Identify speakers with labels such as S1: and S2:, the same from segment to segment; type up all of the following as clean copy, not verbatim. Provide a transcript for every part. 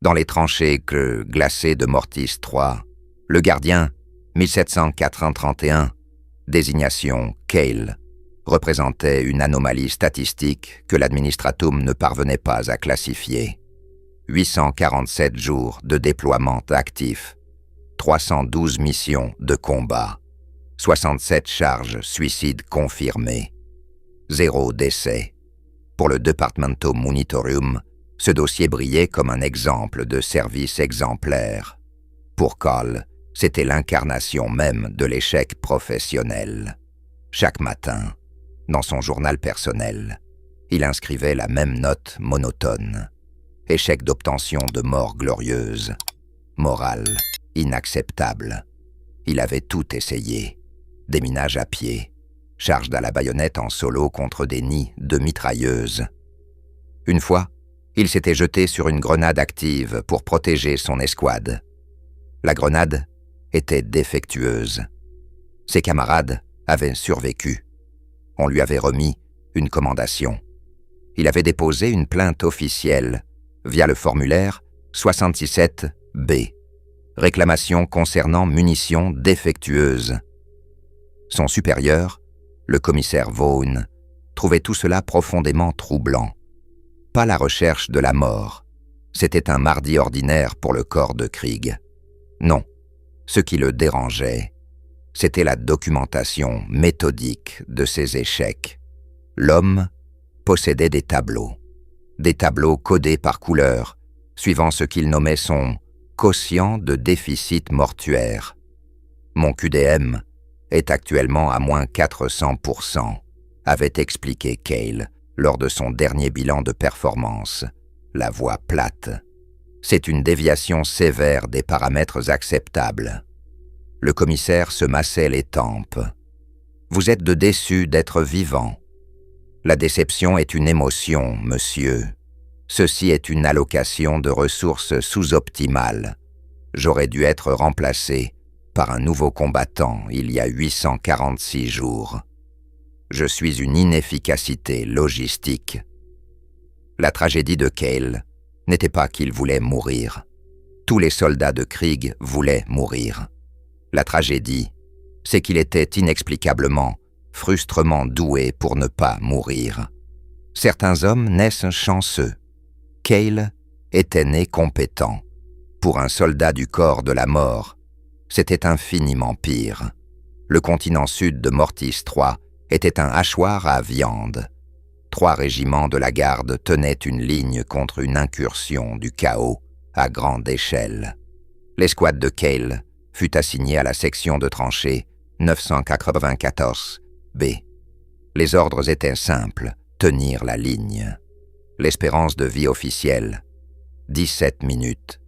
S1: Dans les tranchées glacées de Mortis III, le gardien, 1704-31, désignation Cale, représentait une anomalie statistique que l'administratum ne parvenait pas à classifier. 847 jours de déploiement actif, 312 missions de combat, 67 charges suicides confirmées, 0 décès. Pour le Departamento Munitorium, ce dossier brillait comme un exemple de service exemplaire. Pour Cole, c'était l'incarnation même de l'échec professionnel. Chaque matin, dans son journal personnel, il inscrivait la même note monotone. Échec d'obtention de mort glorieuse. Morale inacceptable. Il avait tout essayé. Déminage à pied, charge à la baïonnette en solo contre des nids de mitrailleuses. Une fois, il s'était jeté sur une grenade active pour protéger son escouade. La grenade était défectueuse. Ses camarades avaient survécu. On lui avait remis une commandation. Il avait déposé une plainte officielle via le formulaire 67B, réclamation concernant munitions défectueuses. Son supérieur, le commissaire Vaughn, trouvait tout cela profondément troublant. Pas la recherche de la mort. C'était un mardi ordinaire pour le corps de Krieg. Non, ce qui le dérangeait, c'était la documentation méthodique de ses échecs. L'homme possédait des tableaux codés par couleur, suivant ce qu'il nommait son quotient de déficit mortuaire. Mon QDM est actuellement à moins 400%, avait expliqué Cale lors de son dernier bilan de performance, la voix plate. C'est une déviation sévère des paramètres acceptables. Le commissaire se massait les tempes. Vous êtes déçu d'être vivant. La déception est une émotion, monsieur. Ceci est une allocation de ressources sous-optimales. J'aurais dû être remplacé par un nouveau combattant il y a 846 jours. Je suis une inefficacité logistique. La tragédie de Cale n'était pas qu'il voulait mourir. Tous les soldats de Krieg voulaient mourir. La tragédie, c'est qu'il était inexplicablement, frustrement doué pour ne pas mourir. Certains hommes naissent chanceux. Cale était né compétent. Pour un soldat du corps de la mort, c'était infiniment pire. Le continent sud de Mortis III était un hachoir à viande. 3 régiments de la garde tenaient une ligne contre une incursion du chaos à grande échelle. L'escouade de Cale fut assignée à la section de tranchées 994B. Les ordres étaient simples, tenir la ligne. L'espérance de vie officielle, 17 minutes.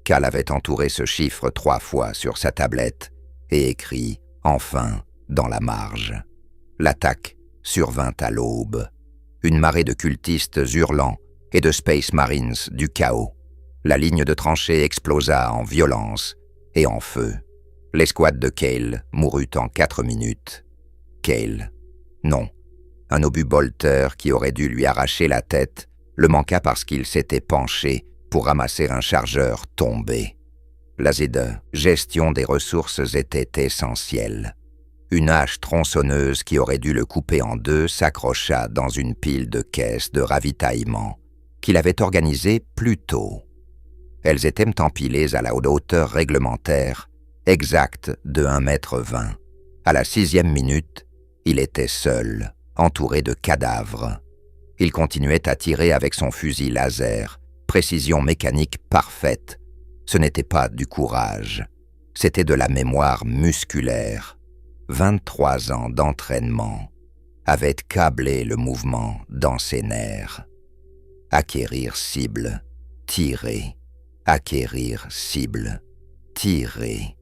S1: Cal avait entouré ce chiffre 3 fois sur sa tablette et écrit « Enfin » dans la marge. L'attaque survint à l'aube. Une marée de cultistes hurlants et de Space Marines du chaos. La ligne de tranchées explosa en violence et en feu. L'escouade de Cale mourut en 4 minutes. Cale, non. Un obus bolter qui aurait dû lui arracher la tête le manqua parce qu'il s'était penché pour ramasser un chargeur tombé. La gestion des ressources était essentielle. Une hache tronçonneuse qui aurait dû le couper en deux s'accrocha dans une pile de caisses de ravitaillement qu'il avait organisée plus tôt. Elles étaient empilées à la hauteur réglementaire, exacte de 1,20 m. À la 6e minute, il était seul, entouré de cadavres. Il continuait à tirer avec son fusil laser, précision mécanique parfaite. Ce n'était pas du courage, c'était de la mémoire musculaire. 23 ans d'entraînement avaient câblé le mouvement dans ses nerfs. Acquérir cible, tirer, acquérir cible, tirer.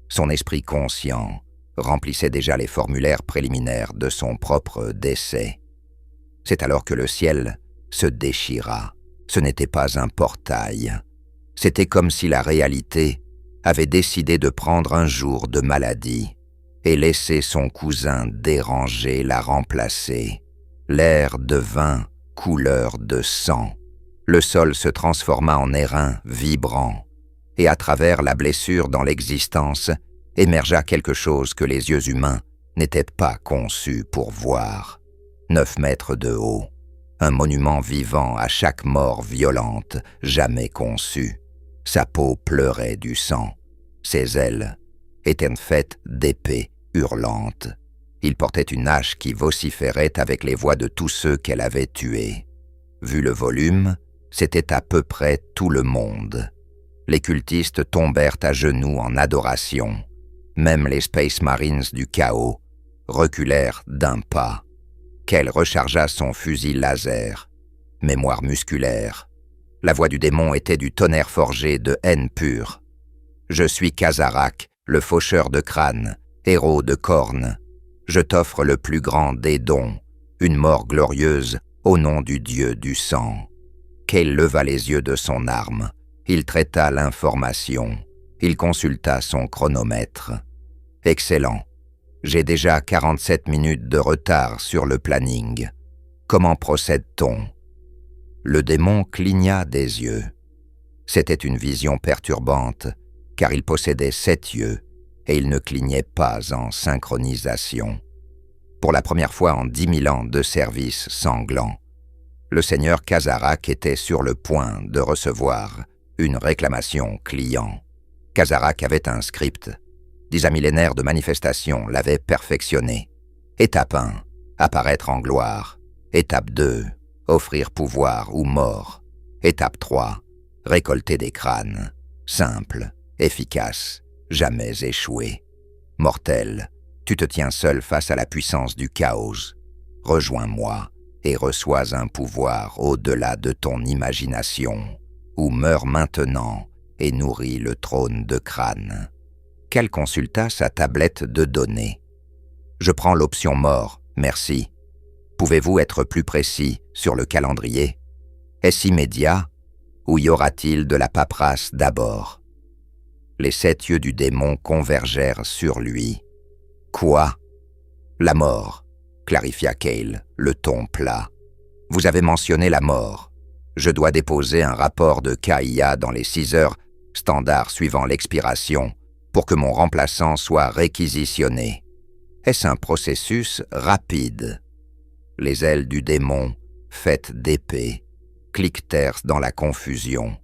S1: Son esprit conscient remplissait déjà les formulaires préliminaires de son propre décès. C'est alors que le ciel se déchira. Ce n'était pas un portail. C'était comme si la réalité avait décidé de prendre un jour de maladie et laisser son cousin dérangé la remplacer. L'air devint couleur de sang. Le sol se transforma en airain vibrant, et à travers la blessure dans l'existence émergea quelque chose que les yeux humains n'étaient pas conçus pour voir. 9 mètres de haut, un monument vivant à chaque mort violente jamais conçue. Sa peau pleurait du sang. Ses ailes étaient faites d'épées hurlantes. Il portait une hache qui vociférait avec les voix de tous ceux qu'elle avait tués. Vu le volume, c'était à peu près tout le monde. Les cultistes tombèrent à genoux en adoration. Même les Space Marines du chaos reculèrent d'un pas. Kale rechargea son fusil laser. Mémoire musculaire. La voix du démon était du tonnerre forgé de haine pure. « Je suis Kazarak, le faucheur de crâne, héros de cornes. Je t'offre le plus grand des dons, une mort glorieuse au nom du dieu du sang. » Kale leva les yeux de son arme. Il traita l'information. Il consulta son chronomètre. « Excellent. J'ai déjà 47 minutes de retard sur le planning. Comment procède-t-on » Le démon cligna des yeux. C'était une vision perturbante, car il possédait 7 yeux et il ne clignait pas en synchronisation. Pour la première fois en 10 000 ans de service sanglant, le seigneur Kazarak était sur le point de recevoir une réclamation client. Kazarak avait un script. 10 millénaires de manifestations l'avaient perfectionné. Étape 1, apparaître en gloire. Étape 2, offrir pouvoir ou mort. Étape 3, récolter des crânes. Simple, efficace, jamais échoué. Mortel, tu te tiens seul face à la puissance du chaos. Rejoins-moi et reçois un pouvoir au-delà de ton imagination, ou meurs maintenant et nourris le trône de crâne. Kale consulta sa tablette de données. Je prends l'option mort, merci. Pouvez-vous être plus précis sur le calendrier? Est-ce immédiat ou y aura-t-il de la paperasse d'abord? Les 7 yeux du démon convergèrent sur lui. Quoi? La mort, clarifia Kale, le ton plat. Vous avez mentionné la mort. Je dois déposer un rapport de KIA dans les 6 heures standards suivant l'expiration pour que mon remplaçant soit réquisitionné. Est-ce un processus rapide? Les ailes du démon, faites d'épée, cliquetèrent dans la confusion.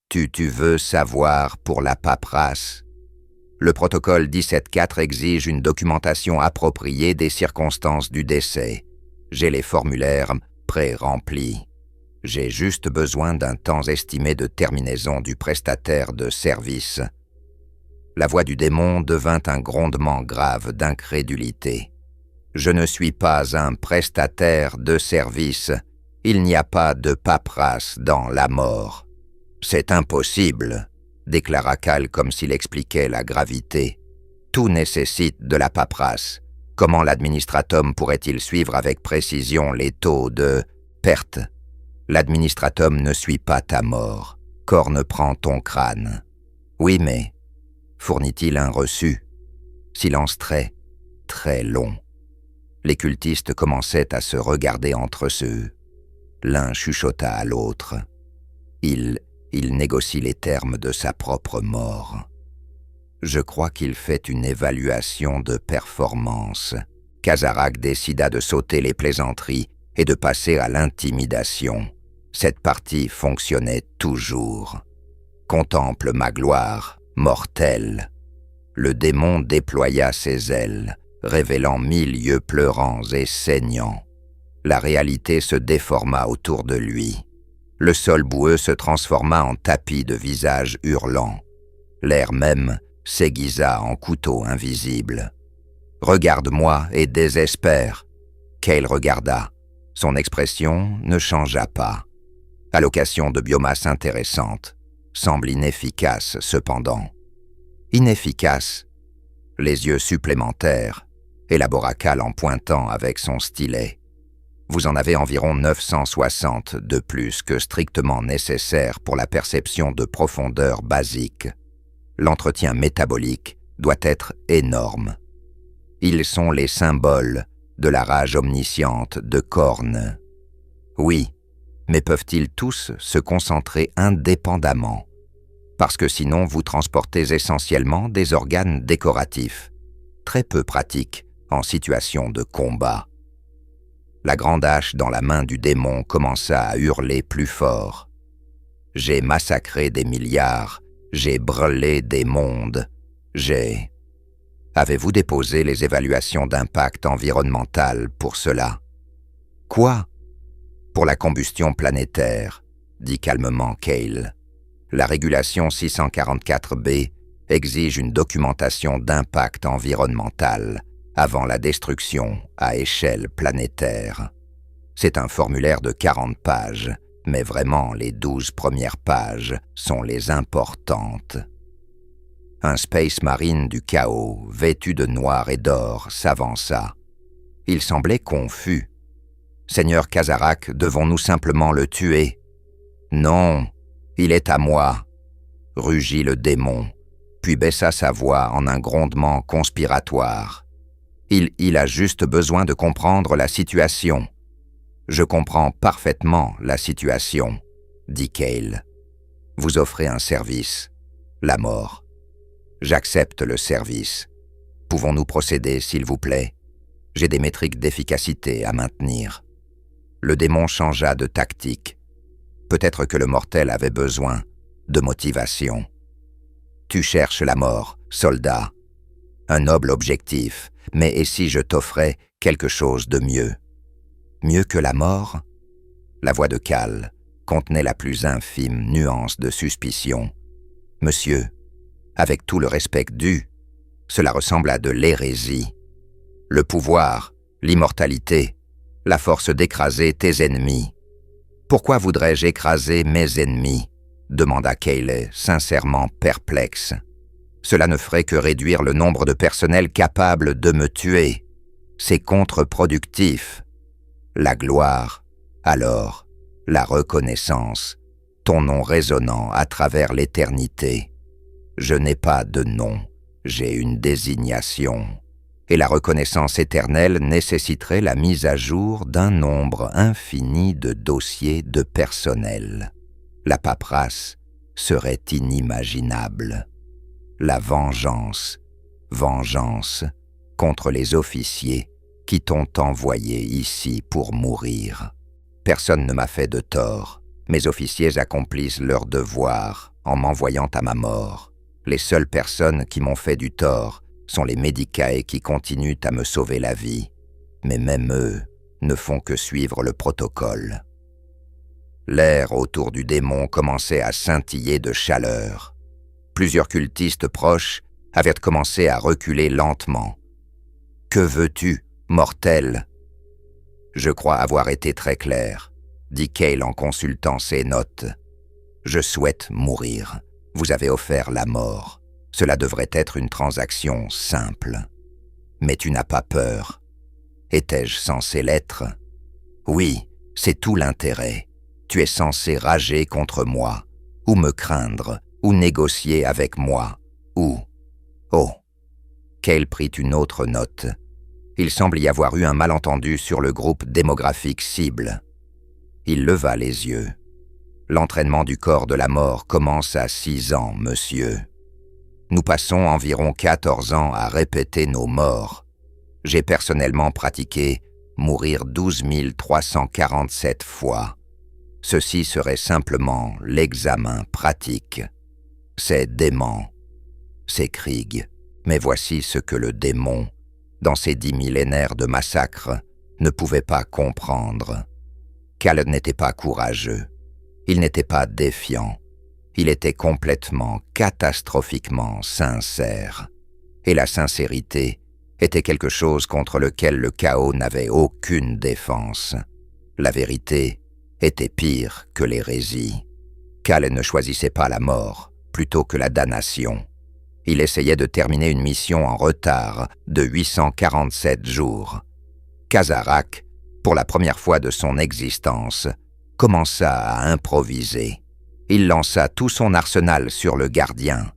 S1: Tu veux savoir pour la paperasse? Le protocole 17.4 exige une documentation appropriée des circonstances du décès. J'ai les formulaires pré-remplis. J'ai juste besoin d'un temps estimé de terminaison du prestataire de service. La voix du démon devint un grondement grave d'incrédulité. Je ne suis pas un prestataire de service. Il n'y a pas de paperasse dans la mort. C'est impossible, déclara Kale comme s'il expliquait la gravité. Tout nécessite de la paperasse. Comment l'administratum pourrait-il suivre avec précision les taux de perte? L'administratum ne suit pas ta mort. Corne prend ton crâne. Oui, mais fournit-il un reçu? Silence très, très long. Les cultistes commençaient à se regarder entre eux. L'un chuchota à l'autre. Il négocie les termes de sa propre mort. Je crois qu'il fait une évaluation de performance. Kazarak décida de sauter les plaisanteries et de passer à l'intimidation. Cette partie fonctionnait toujours. Contemple ma gloire, mortelle. Le démon déploya ses ailes, révélant 1000 yeux pleurants et saignants. La réalité se déforma autour de lui. Le sol boueux se transforma en tapis de visages hurlants. L'air même s'aiguisa en couteau invisible. « Regarde-moi et désespère !» Kale regarda. Son expression ne changea pas. Allocation de biomasse intéressante, semble inefficace cependant. Inefficace? Les yeux supplémentaires, élabora Kale en pointant avec son stylet. Vous en avez environ 960 de plus que strictement nécessaire pour la perception de profondeur basique. L'entretien métabolique doit être énorme. Ils sont les symboles de la rage omnisciente de Khorne. Oui, Mais peuvent-ils tous se concentrer indépendamment? Parce que sinon vous transportez essentiellement des organes décoratifs, très peu pratiques en situation de combat. La grande hache dans la main du démon commença à hurler plus fort. « J'ai massacré des milliards, j'ai brûlé des mondes, j'ai... » Avez-vous déposé les évaluations d'impact environnemental pour cela? Quoi? Pour la combustion planétaire, dit calmement Cale. La régulation 644B exige une documentation d'impact environnemental avant la destruction à échelle planétaire. C'est un formulaire de 40 pages, mais vraiment les 12 premières pages sont les importantes. Un Space Marine du chaos, vêtu de noir et d'or, s'avança. Il semblait confus. « Seigneur Kazarak, devons-nous simplement le tuer ?»« Non, il est à moi !» rugit le démon, puis baissa sa voix en un grondement conspiratoire. « Il a juste besoin de comprendre la situation. »« Je comprends parfaitement la situation, » dit Cale. « Vous offrez un service, la mort. J'accepte le service. Pouvons-nous procéder, s'il vous plaît? J'ai des métriques d'efficacité à maintenir. » Le démon changea de tactique. Peut-être que le mortel avait besoin de motivation. « Tu cherches la mort, soldat. Un noble objectif, mais et si je t'offrais quelque chose de mieux? Mieux que la mort ?» La voix de Cal contenait la plus infime nuance de suspicion. « Monsieur, avec tout le respect dû, cela ressemble à de l'hérésie. Le pouvoir, l'immortalité, la force d'écraser tes ennemis. Pourquoi voudrais-je écraser mes ennemis? Demanda Cale, sincèrement perplexe. Cela ne ferait que réduire le nombre de personnels capables de me tuer. C'est contre-productif. La gloire, alors, la reconnaissance, ton nom résonnant à travers l'éternité. Je n'ai pas de nom, j'ai une désignation. Et la reconnaissance éternelle nécessiterait la mise à jour d'un nombre infini de dossiers de personnel. La paperasse serait inimaginable. La vengeance contre les officiers qui t'ont envoyé ici pour mourir. Personne ne m'a fait de tort. Mes officiers accomplissent leur devoir en m'envoyant à ma mort. Les seules personnes qui m'ont fait du tort sont les Medicae qui continuent à me sauver la vie, mais même eux ne font que suivre le protocole. L'air autour du démon commençait à scintiller de chaleur. Plusieurs cultistes proches avaient commencé à reculer lentement. « Que veux-tu, mortel ?» « Je crois avoir été très clair, » dit Cale en consultant ses notes. « Je souhaite mourir. Vous avez offert la mort. Cela devrait être une transaction simple. Mais tu n'as pas peur. Étais-je censé l'être? Oui, c'est tout l'intérêt. Tu es censé rager contre moi, ou me craindre, ou négocier avec moi, ou... Oh! Cale prit une autre note. Il semble y avoir eu un malentendu sur le groupe démographique cible. Il leva les yeux. L'entraînement du corps de la mort commence à 6 ans, monsieur. Nous passons environ 14 ans à répéter nos morts. J'ai personnellement pratiqué mourir 12 347 fois. Ceci serait simplement l'examen pratique. C'est dément. C'est Krieg. Mais voici ce que le démon, dans ses 10 millénaires de massacres, ne pouvait pas comprendre. Cal n'était pas courageux. Il n'était pas défiant. Il était complètement, catastrophiquement sincère. Et la sincérité était quelque chose contre lequel le chaos n'avait aucune défense. La vérité était pire que l'hérésie. Cal ne choisissait pas la mort plutôt que la damnation. Il essayait de terminer une mission en retard de 847 jours. Kazarak, pour la première fois de son existence, commença à improviser. Il lança tout son arsenal sur le gardien.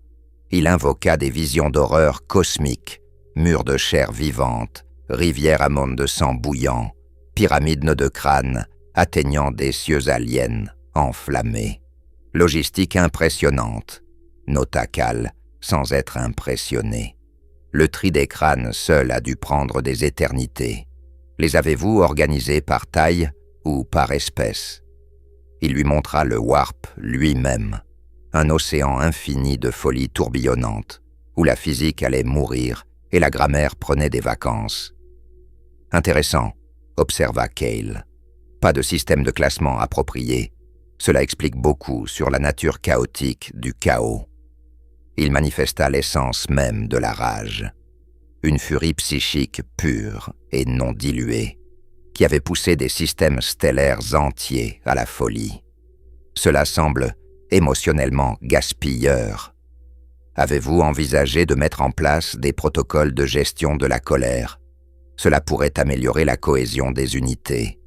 S1: Il invoqua des visions d'horreur cosmiques, murs de chair vivante, rivières à monde de sang bouillant, pyramides de crâne, atteignant des cieux aliens enflammés. Logistique impressionnante, nota Cal, sans être impressionné. Le tri des crânes seul a dû prendre des éternités. Les avez-vous organisés par taille ou par espèce? Il lui montra le warp lui-même, un océan infini de folie tourbillonnante, où la physique allait mourir et la grammaire prenait des vacances. Intéressant, observa Cale. Pas de système de classement approprié. Cela explique beaucoup sur la nature chaotique du chaos. Il manifesta l'essence même de la rage. Une furie psychique pure et non diluée, qui avait poussé des systèmes stellaires entiers à la folie. Cela semble émotionnellement gaspilleur. Avez-vous envisagé de mettre en place des protocoles de gestion de la colère? Cela pourrait améliorer la cohésion des unités.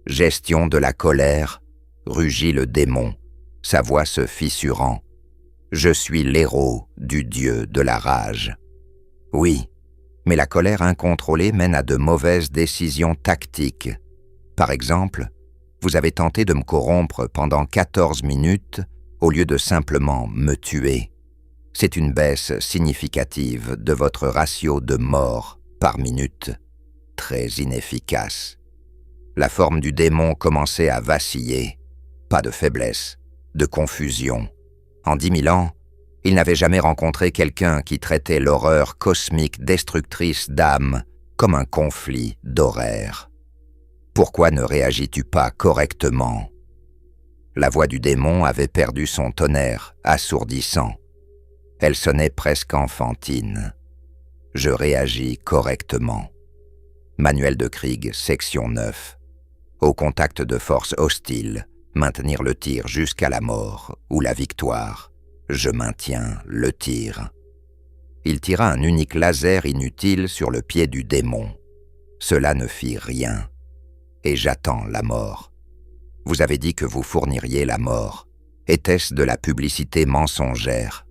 S1: Gestion de la colère, rugit le démon, sa voix se fissurant. Je suis l'héros du dieu de la rage. Oui, mais la colère incontrôlée mène à de mauvaises décisions tactiques. Par exemple, vous avez tenté de me corrompre pendant 14 minutes au lieu de simplement me tuer. C'est une baisse significative de votre ratio de mort par minute, très inefficace. La forme du démon commençait à vaciller. Pas de faiblesse, de confusion. En 10 000 ans, il n'avait jamais rencontré quelqu'un qui traitait l'horreur cosmique destructrice d'âme comme un conflit d'horaires. Pourquoi ne réagis-tu pas correctement? La voix du démon avait perdu son tonnerre assourdissant. Elle sonnait presque enfantine. Je réagis correctement. Manuel de Krieg, section 9. Au contact de forces hostiles, maintenir le tir jusqu'à la mort ou la victoire. Je maintiens le tir. Il tira un unique laser inutile sur le pied du démon. Cela ne fit rien. Et j'attends la mort. Vous avez dit que vous fourniriez la mort. Était-ce de la publicité mensongère?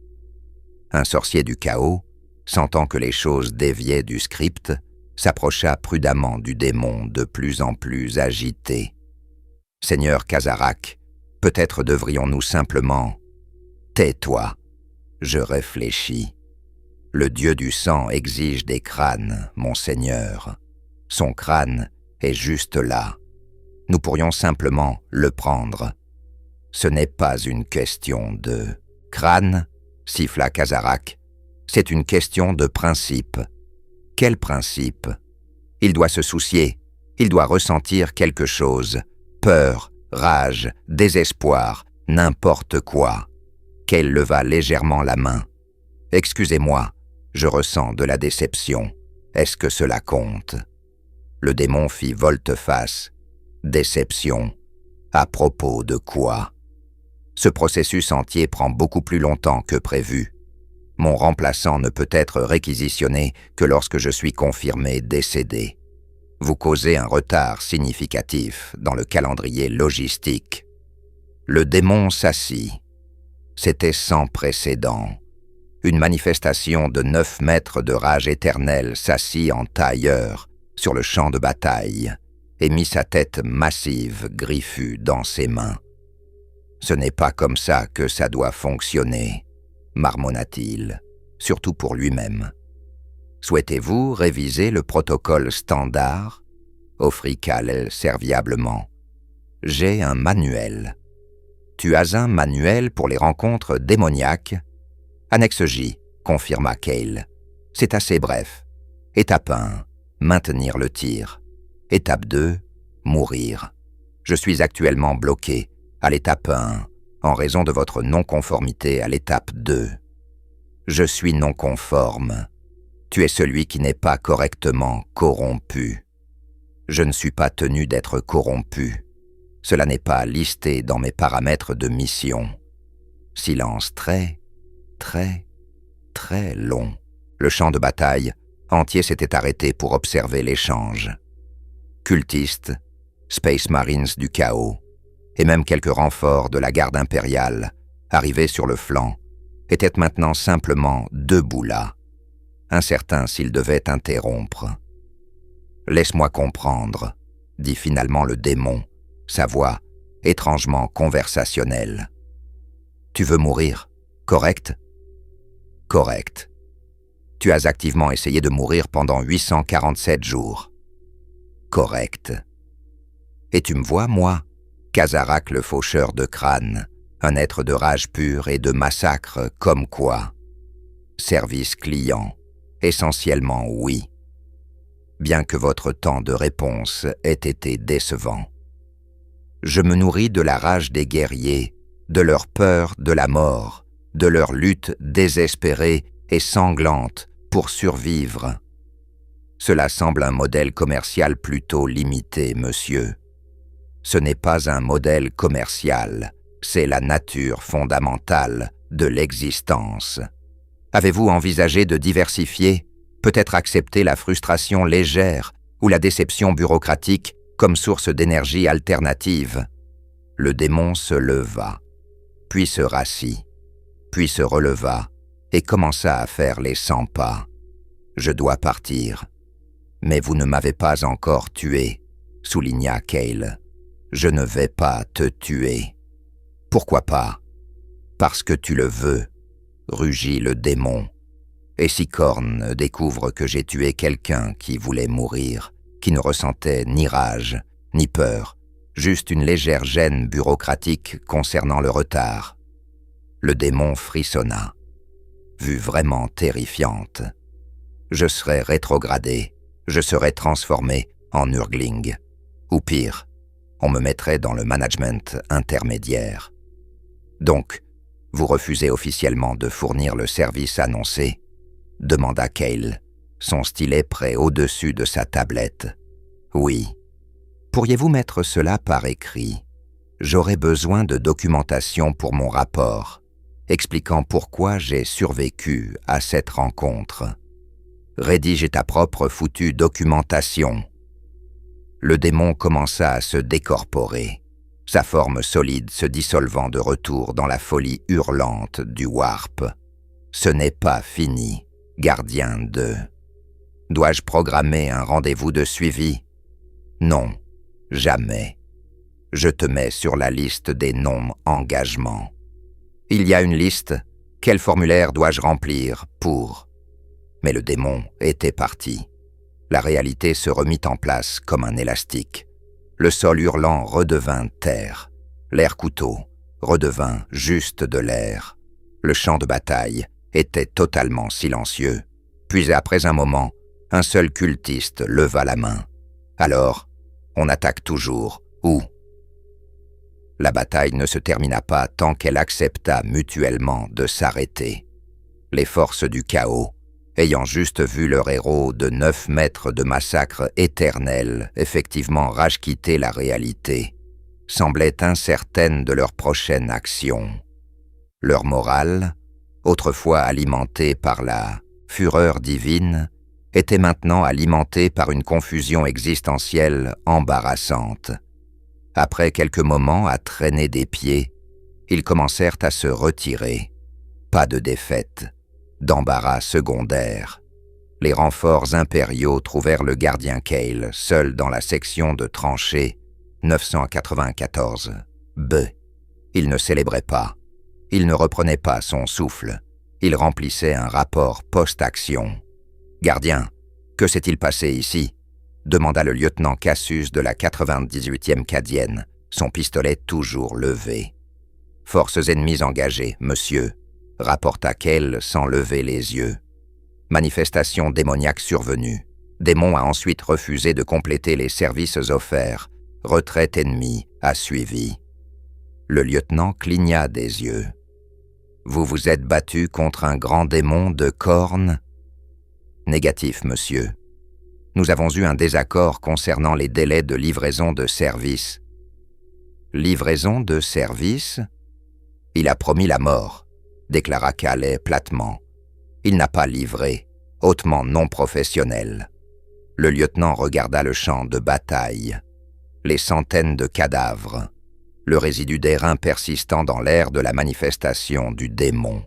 S1: Un sorcier du chaos, sentant que les choses déviaient du script, s'approcha prudemment du démon de plus en plus agité. « Seigneur Kazarak, peut-être devrions-nous simplement... » « Tais-toi, je réfléchis. Le dieu du sang exige des crânes, mon seigneur. Son crâne est juste là. Nous pourrions simplement le prendre. Ce n'est pas une question de... crâne, siffla Kazarak. C'est une question de principe. Quel principe? Il doit se soucier, il doit ressentir quelque chose. Peur, rage, désespoir, n'importe quoi. Cale leva légèrement la main. « Excusez-moi, je ressens de la déception. Est-ce que cela compte ?» Le démon fit volte-face. « Déception. À propos de quoi ?» Ce processus entier prend beaucoup plus longtemps que prévu. Mon remplaçant ne peut être réquisitionné que lorsque je suis confirmé décédé. Vous causez un retard significatif dans le calendrier logistique. Le démon s'assit. C'était sans précédent. Une manifestation de 9 mètres de rage éternelle s'assit en tailleur sur le champ de bataille et mit sa tête massive, griffue, dans ses mains. « Ce n'est pas comme ça que ça doit fonctionner, » marmonna-t-il, surtout pour lui-même. « Souhaitez-vous réviser le protocole standard » offrit Cal serviablement. « J'ai un manuel. » Tu as un manuel pour les rencontres démoniaques? Annexe J, confirma Cale. C'est assez bref. Étape 1, maintenir le tir. Étape 2, mourir. Je suis actuellement bloqué à l'étape 1 en raison de votre non-conformité à l'étape 2. Je suis non conforme. Tu es celui qui n'est pas correctement corrompu. Je ne suis pas tenu d'être corrompu. Cela n'est pas listé dans mes paramètres de mission. Silence très long. Le champ de bataille entier s'était arrêté pour observer l'échange. Cultistes, Space Marines du chaos, et même quelques renforts de la garde impériale, arrivés sur le flanc, étaient maintenant simplement debout là, incertains s'ils devaient interrompre. « Laisse-moi comprendre », dit finalement le démon, sa voix étrangement conversationnelle. « Tu veux mourir, correct ? » ?»« Correct. Tu as activement essayé de mourir pendant 847 jours. » »« Correct. » »« Et tu me vois, moi, Kazarak le faucheur de crâne, un être de rage pure et de massacre comme quoi. Service client, essentiellement oui. Bien que votre temps de réponse ait été décevant. Je me nourris de la rage des guerriers, de leur peur de la mort, de leur lutte désespérée et sanglante pour survivre. Cela semble un modèle commercial plutôt limité, monsieur. Ce n'est pas un modèle commercial, c'est la nature fondamentale de l'existence. Avez-vous envisagé de diversifier, peut-être accepter la frustration légère ou la déception bureaucratique comme source d'énergie alternative? Le démon se leva, puis se rassit, puis se releva et commença à faire les 100 pas. « Je dois partir. »« Mais vous ne m'avez pas encore tué, » souligna Cale. « Je ne vais pas te tuer. »« Pourquoi pas ? » ?»« Parce que tu le veux, » rugit le démon. « Et si Korn découvre que j'ai tué quelqu'un qui voulait mourir, qui ne ressentait ni rage, ni peur, juste une légère gêne bureaucratique concernant le retard. » Le démon frissonna. Vue vraiment terrifiante. Je serais rétrogradé, je serais transformé en Urgling. Ou pire, on me mettrait dans le management intermédiaire. Donc, vous refusez officiellement de fournir le service annoncé ? Demanda Cale, son stylet prêt au-dessus de sa tablette. Oui. Pourriez-vous mettre cela par écrit ? J'aurais besoin de documentation pour mon rapport, expliquant pourquoi j'ai survécu à cette rencontre. Rédige ta propre foutue documentation. Le démon commença à se décorporer, sa forme solide se dissolvant de retour dans la folie hurlante du warp. Ce n'est pas fini, gardien 2. Dois-je programmer un rendez-vous de suivi ? Non, jamais. Je te mets sur la liste des non-engagements. Il y a une liste. Quel formulaire dois-je remplir pour ? Mais le démon était parti. La réalité se remit en place comme un élastique. Le sol hurlant redevint terre. L'air couteau redevint juste de l'air. Le champ de bataille était totalement silencieux. Puis après un moment, un seul cultiste leva la main. Alors, on attaque toujours. Où ? La bataille ne se termina pas tant qu'elle accepta mutuellement de s'arrêter. Les forces du chaos, ayant juste vu leur héros de 9 mètres de massacre éternel effectivement rage quitter la réalité, semblaient incertaines de leur prochaine action. Leur morale, autrefois alimentée par la fureur divine, était maintenant alimentée par une confusion existentielle embarrassante. Après quelques moments à traîner des pieds, ils commencèrent à se retirer. Pas de défaite, d'embarras secondaire. Les renforts impériaux trouvèrent le gardien Cale seul dans la section de tranchée 994 B. Il ne célébrait pas. Il ne reprenait pas son souffle. Il remplissait un rapport post-action. « Gardien, que s'est-il passé ici ?» demanda le lieutenant Cassius de la 98e Cadienne, son pistolet toujours levé. « Forces ennemies engagées, monsieur », rapporta Cale sans lever les yeux. Manifestation démoniaque survenue. Démon a ensuite refusé de compléter les services offerts. Retraite ennemie a suivi. Le lieutenant cligna des yeux. « Vous vous êtes battu contre un grand démon de Korn ?»« Négatif, monsieur. Nous avons eu un désaccord concernant les délais de livraison de service. »« Livraison de service ? Il a promis la mort, » déclara Calais platement. « Il n'a pas livré, hautement non professionnel. » Le lieutenant regarda le champ de bataille. Les centaines de cadavres, le résidu d'airain persistant dans l'air de la manifestation du démon,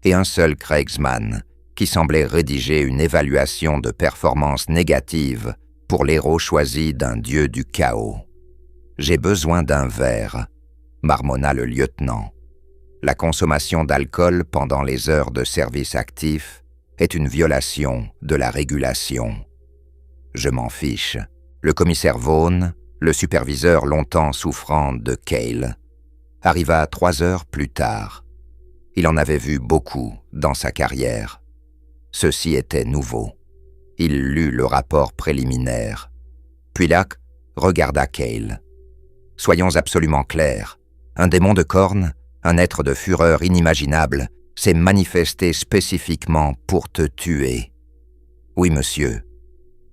S1: et un seul Kriegsmann qui semblait rédiger une évaluation de performance négative pour l'héros choisi d'un dieu du chaos. J'ai besoin d'un verre, marmonna le lieutenant. La consommation d'alcool pendant les heures de service actif est une violation de la régulation. Je m'en fiche. Le commissaire Vaughn, le superviseur longtemps souffrant de Cale, arriva 3 heures plus tard. Il en avait vu beaucoup dans sa carrière. Ceci était nouveau. Il lut le rapport préliminaire. Puis Locke regarda Cale. « Soyons absolument clairs. Un démon de corne, un être de fureur inimaginable, s'est manifesté spécifiquement pour te tuer. Oui, monsieur.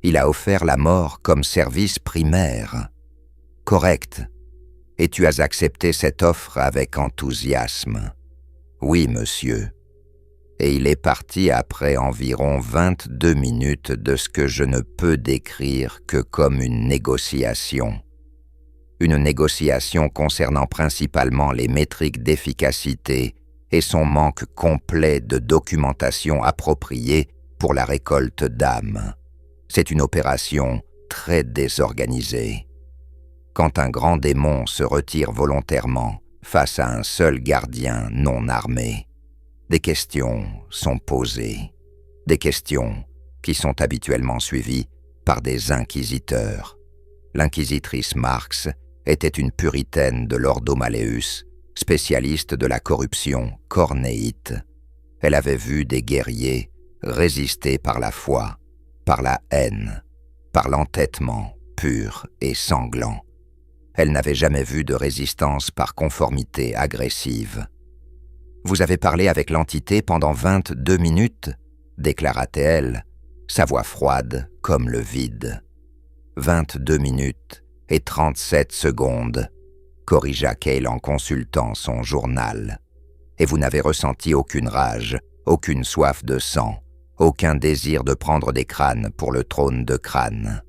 S1: Il a offert la mort comme service primaire. Correct. Et tu as accepté cette offre avec enthousiasme. Oui, monsieur. Et il est parti après environ 22 minutes de ce que je ne peux décrire que comme une négociation. Une négociation concernant principalement les métriques d'efficacité et son manque complet de documentation appropriée pour la récolte d'âmes. C'est une opération très désorganisée. Quand un grand démon se retire volontairement face à un seul gardien non armé, des questions sont posées. Des questions qui sont habituellement suivies par des inquisiteurs. L'inquisitrice Marx était une puritaine de l'Ordo Malleus, spécialiste de la corruption cornéite. Elle avait vu des guerriers résister par la foi, par la haine, par l'entêtement pur et sanglant. Elle n'avait jamais vu de résistance par conformité agressive. « Vous avez parlé avec l'entité pendant 22 minutes » déclara-t-elle, sa voix froide comme le vide. « 22 minutes et 37 secondes » corrigea Cale en consultant son journal. « Et vous n'avez ressenti aucune rage, aucune soif de sang, aucun désir de prendre des crânes pour le trône de crâne. »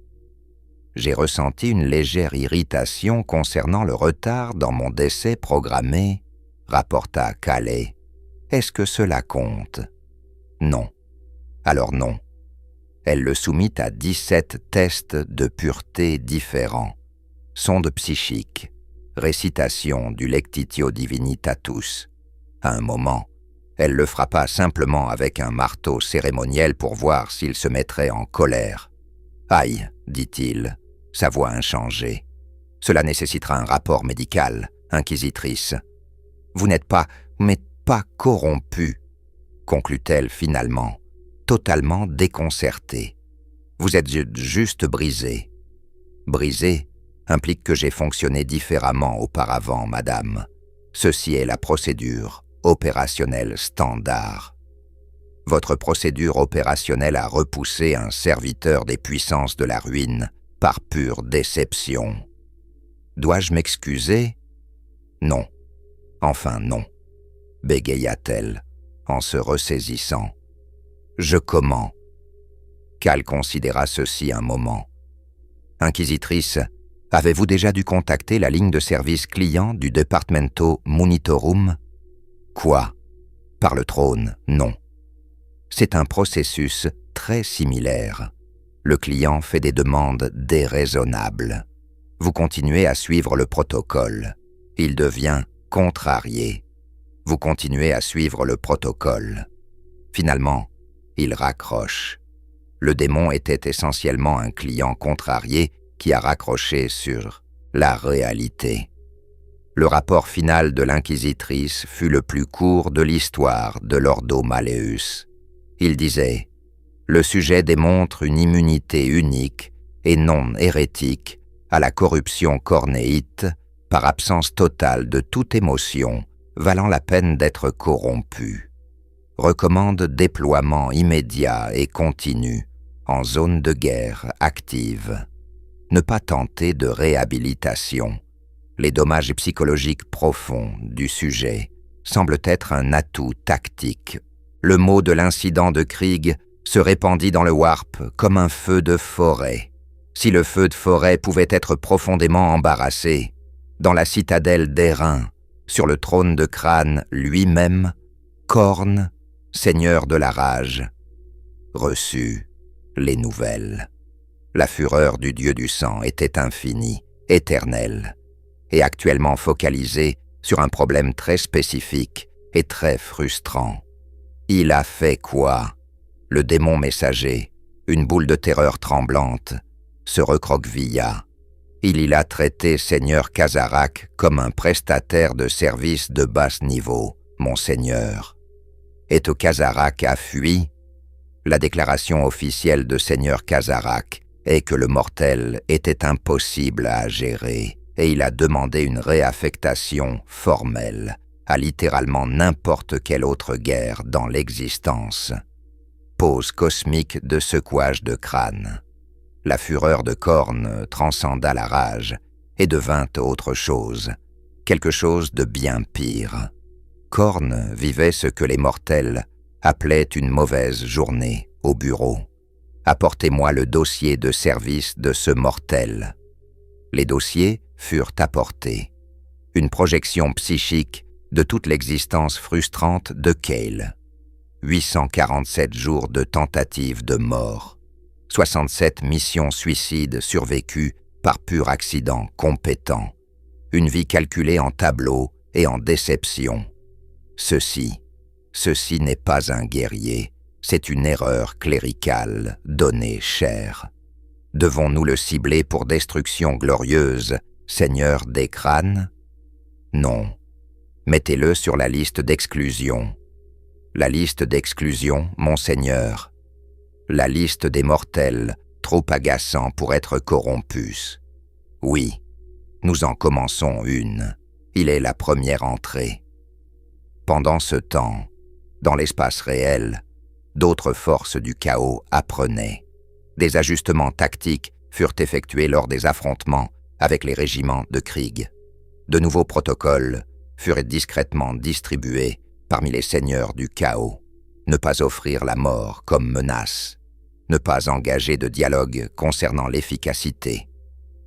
S1: J'ai ressenti une légère irritation concernant le retard dans mon décès programmé, rapporta Cale. Est-ce que cela compte? Non. Alors non. Elle le soumit à 17 tests de pureté différents. Sonde psychique, récitation du Lectitio Divinitatus. À un moment, elle le frappa simplement avec un marteau cérémoniel pour voir s'il se mettrait en colère. « Aïe, dit-il, sa voix inchangée. Cela nécessitera un rapport médical, inquisitrice. Vous n'êtes pas, mais pas corrompu, conclut-elle finalement, totalement déconcertée. Vous êtes juste brisé. Brisé implique que j'ai fonctionné différemment auparavant, madame. Ceci est la procédure opérationnelle standard. Votre procédure opérationnelle a repoussé un serviteur des puissances de la ruine par pure déception. Dois-je m'excuser? Non. Enfin non, bégaya-t-elle en se ressaisissant. Je comment? Cal considéra ceci un moment. Inquisitrice, avez-vous déjà dû contacter la ligne de service client du Departamento Munitorum? Quoi? Par le trône, non. C'est un processus très similaire. Le client fait des demandes déraisonnables. Vous continuez à suivre le protocole. Il devient contrarié. Vous continuez à suivre le protocole. Finalement, il raccroche. Le démon était essentiellement un client contrarié qui a raccroché sur la réalité. Le rapport final de l'inquisitrice fut le plus court de l'histoire de l'Ordo Malleus. Il disait « Le sujet démontre une immunité unique et non hérétique à la corruption cornéite par absence totale de toute émotion valant la peine d'être corrompu. Recommande déploiement immédiat et continu en zone de guerre active. Ne pas tenter de réhabilitation. Les dommages psychologiques profonds du sujet semblent être un atout tactique. Le mot de l'incident de Krieg se répandit dans le Warp comme un feu de forêt. Si le feu de forêt pouvait être profondément embarrassé, dans la citadelle d'Airain, sur le trône de crâne lui-même, Khorne, seigneur de la rage, reçut les nouvelles. La fureur du dieu du sang était infinie, éternelle, et actuellement focalisé sur un problème très spécifique et très frustrant. Il a fait quoi? Le démon messager, une boule de terreur tremblante, se recroquevilla. Il a traité Seigneur Kazarak comme un prestataire de service de basse niveau, Monseigneur. Et Kazarak a fui? La déclaration officielle de Seigneur Kazarak est que le mortel était impossible à gérer et il a demandé une réaffectation formelle à littéralement n'importe quelle autre guerre dans l'existence. Pause cosmique de secouage de crâne. La fureur de Khorne transcenda la rage et devint autre chose, quelque chose de bien pire. Khorne vivait ce que les mortels appelaient une mauvaise journée au bureau. Apportez-moi le dossier de service de ce mortel. Les dossiers furent apportés. Une projection psychique de toute l'existence frustrante de Cale. 847 jours de tentatives de mort. 67 missions suicides survécues par pur accident compétent. Une vie calculée en tableau et en déception. Ceci n'est pas un guerrier, c'est une erreur cléricale donnée cher. Devons-nous le cibler pour destruction glorieuse, Seigneur des crânes? Non. Mettez-le sur la liste d'exclusion. La liste d'exclusion, Monseigneur. La liste des mortels, trop agaçants pour être corrompus. Oui, nous en commençons une. Il est la première entrée. Pendant ce temps, dans l'espace réel, d'autres forces du chaos apprenaient. Des ajustements tactiques furent effectués lors des affrontements avec les régiments de Krieg. De nouveaux protocoles furent discrètement distribués parmi les seigneurs du chaos. Ne pas offrir la mort comme menace. Ne pas engager de dialogue concernant l'efficacité.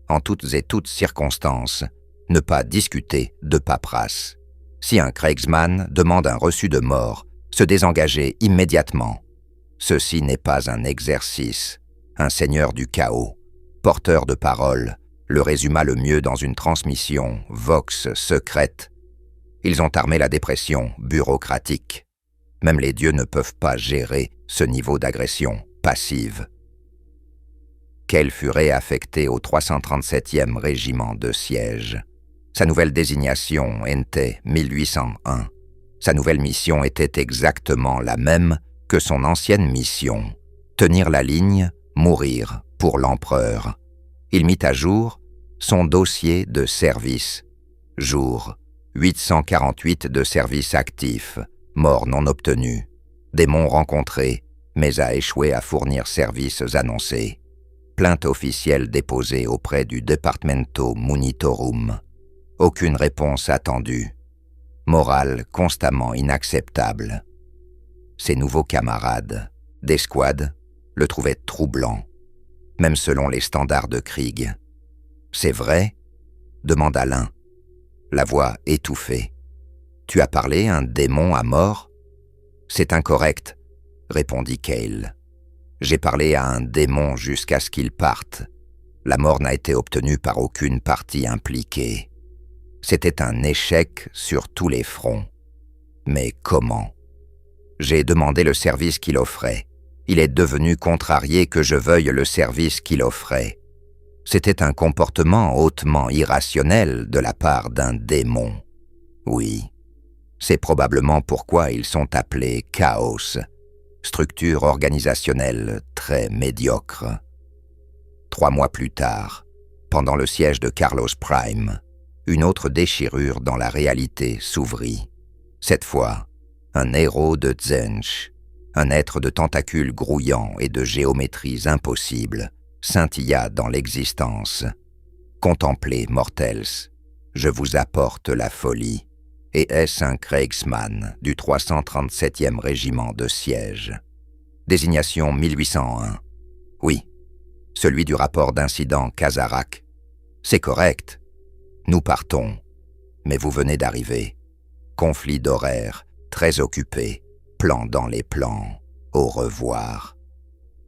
S1: En toutes et toutes circonstances, ne pas discuter de paperasse. Si un Kriegsmann demande un reçu de mort, se désengager immédiatement. Ceci n'est pas un exercice. Un seigneur du chaos, porteur de parole, le résuma le mieux dans une transmission vox secrète. Ils ont armé la dépression bureaucratique. Même les dieux ne peuvent pas gérer ce niveau d'agression passive. Cale fut réaffecté au 337e régiment de siège. Sa nouvelle désignation était 1801. Sa nouvelle mission était exactement la même que son ancienne mission. Tenir la ligne, mourir pour l'empereur. Il mit à jour son dossier de service. Jour 848 de service actif, mort non obtenue. Démon rencontré, mais a échoué à fournir services annoncés. Plainte officielle déposée auprès du Departamento Munitorum. Aucune réponse attendue. Morale constamment inacceptable. Ses nouveaux camarades d'escouade le trouvaient troublant, même selon les standards de Krieg. « C'est vrai ?» demanda l'un, la voix étouffée. « Tu as parlé un démon à mort ?»« C'est incorrect, » répondit Cale. « J'ai parlé à un démon jusqu'à ce qu'il parte. La mort n'a été obtenue par aucune partie impliquée. C'était un échec sur tous les fronts. Mais comment ? J'ai demandé le service qu'il offrait. Il est devenu contrarié que je veuille le service qu'il offrait. C'était un comportement hautement irrationnel de la part d'un démon. Oui, c'est probablement pourquoi ils sont appelés Chaos, structure organisationnelle très médiocre. 3 mois plus tard, pendant le siège de Carlos Prime, une autre déchirure dans la réalité s'ouvrit. Cette fois, un héros de Tzeentch, un être de tentacules grouillants et de géométries impossibles, scintilla dans l'existence. Contemplez, mortels, je vous apporte la folie. Et est-ce un Kriegsmann du 337e régiment de siège? Désignation 1801. Oui, celui du rapport d'incident Kazarak. C'est correct. Nous partons. Mais vous venez d'arriver. Conflit d'horaire, très occupé, plan dans les plans. Au revoir.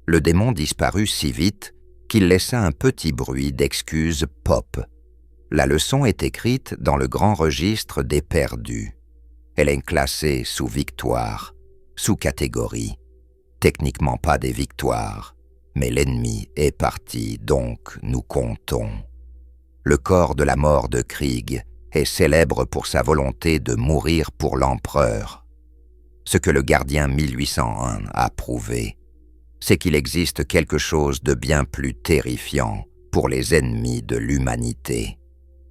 S1: Le démon disparut si vite qu'il laissa un petit bruit d'excuse pop. La leçon est écrite dans le grand registre des perdus. Elle est classée sous victoire, sous catégorie. Techniquement pas des victoires, mais l'ennemi est parti, donc nous comptons. Le corps de la mort de Krieg est célèbre pour sa volonté de mourir pour l'empereur. Ce que le gardien 1801 a prouvé, c'est qu'il existe quelque chose de bien plus terrifiant pour les ennemis de l'humanité.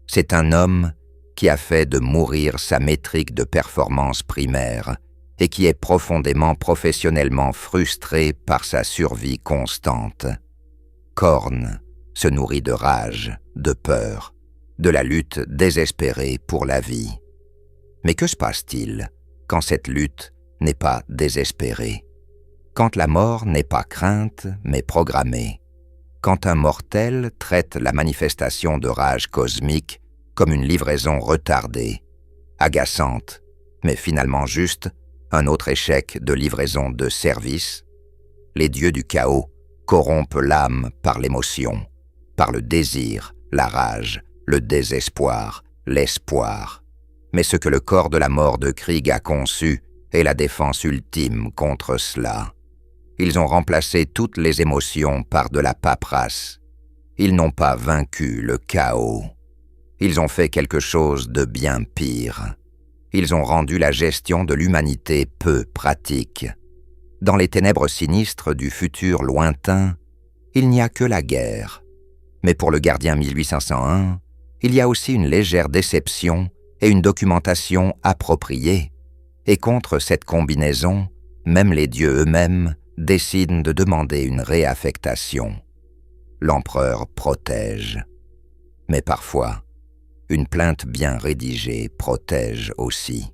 S1: C'est un homme qui a fait de mourir sa métrique de performance primaire et qui est professionnellement frustré par sa survie constante. Korn se nourrit de rage, de peur, de la lutte désespérée pour la vie. Mais que se passe-t-il quand cette lutte n'est pas désespérée? Quand la mort n'est pas crainte, mais programmée? Quand un mortel traite la manifestation de rage cosmique comme une livraison retardée, agaçante, mais finalement juste un autre échec de livraison de service? Les dieux du chaos corrompent l'âme par l'émotion, par le désir, la rage, le désespoir, l'espoir. Mais ce que le corps de la mort de Krieg a conçu est la défense ultime contre cela. Ils ont remplacé toutes les émotions par de la paperasse. Ils n'ont pas vaincu le chaos. Ils ont fait quelque chose de bien pire. Ils ont rendu la gestion de l'humanité peu pratique. Dans les ténèbres sinistres du futur lointain, il n'y a que la guerre. Mais pour le gardien 1801, il y a aussi une légère déception et une documentation appropriée. Et contre cette combinaison, même les dieux eux-mêmes décident de demander une réaffectation. L'empereur protège. Mais parfois, une plainte bien rédigée protège aussi.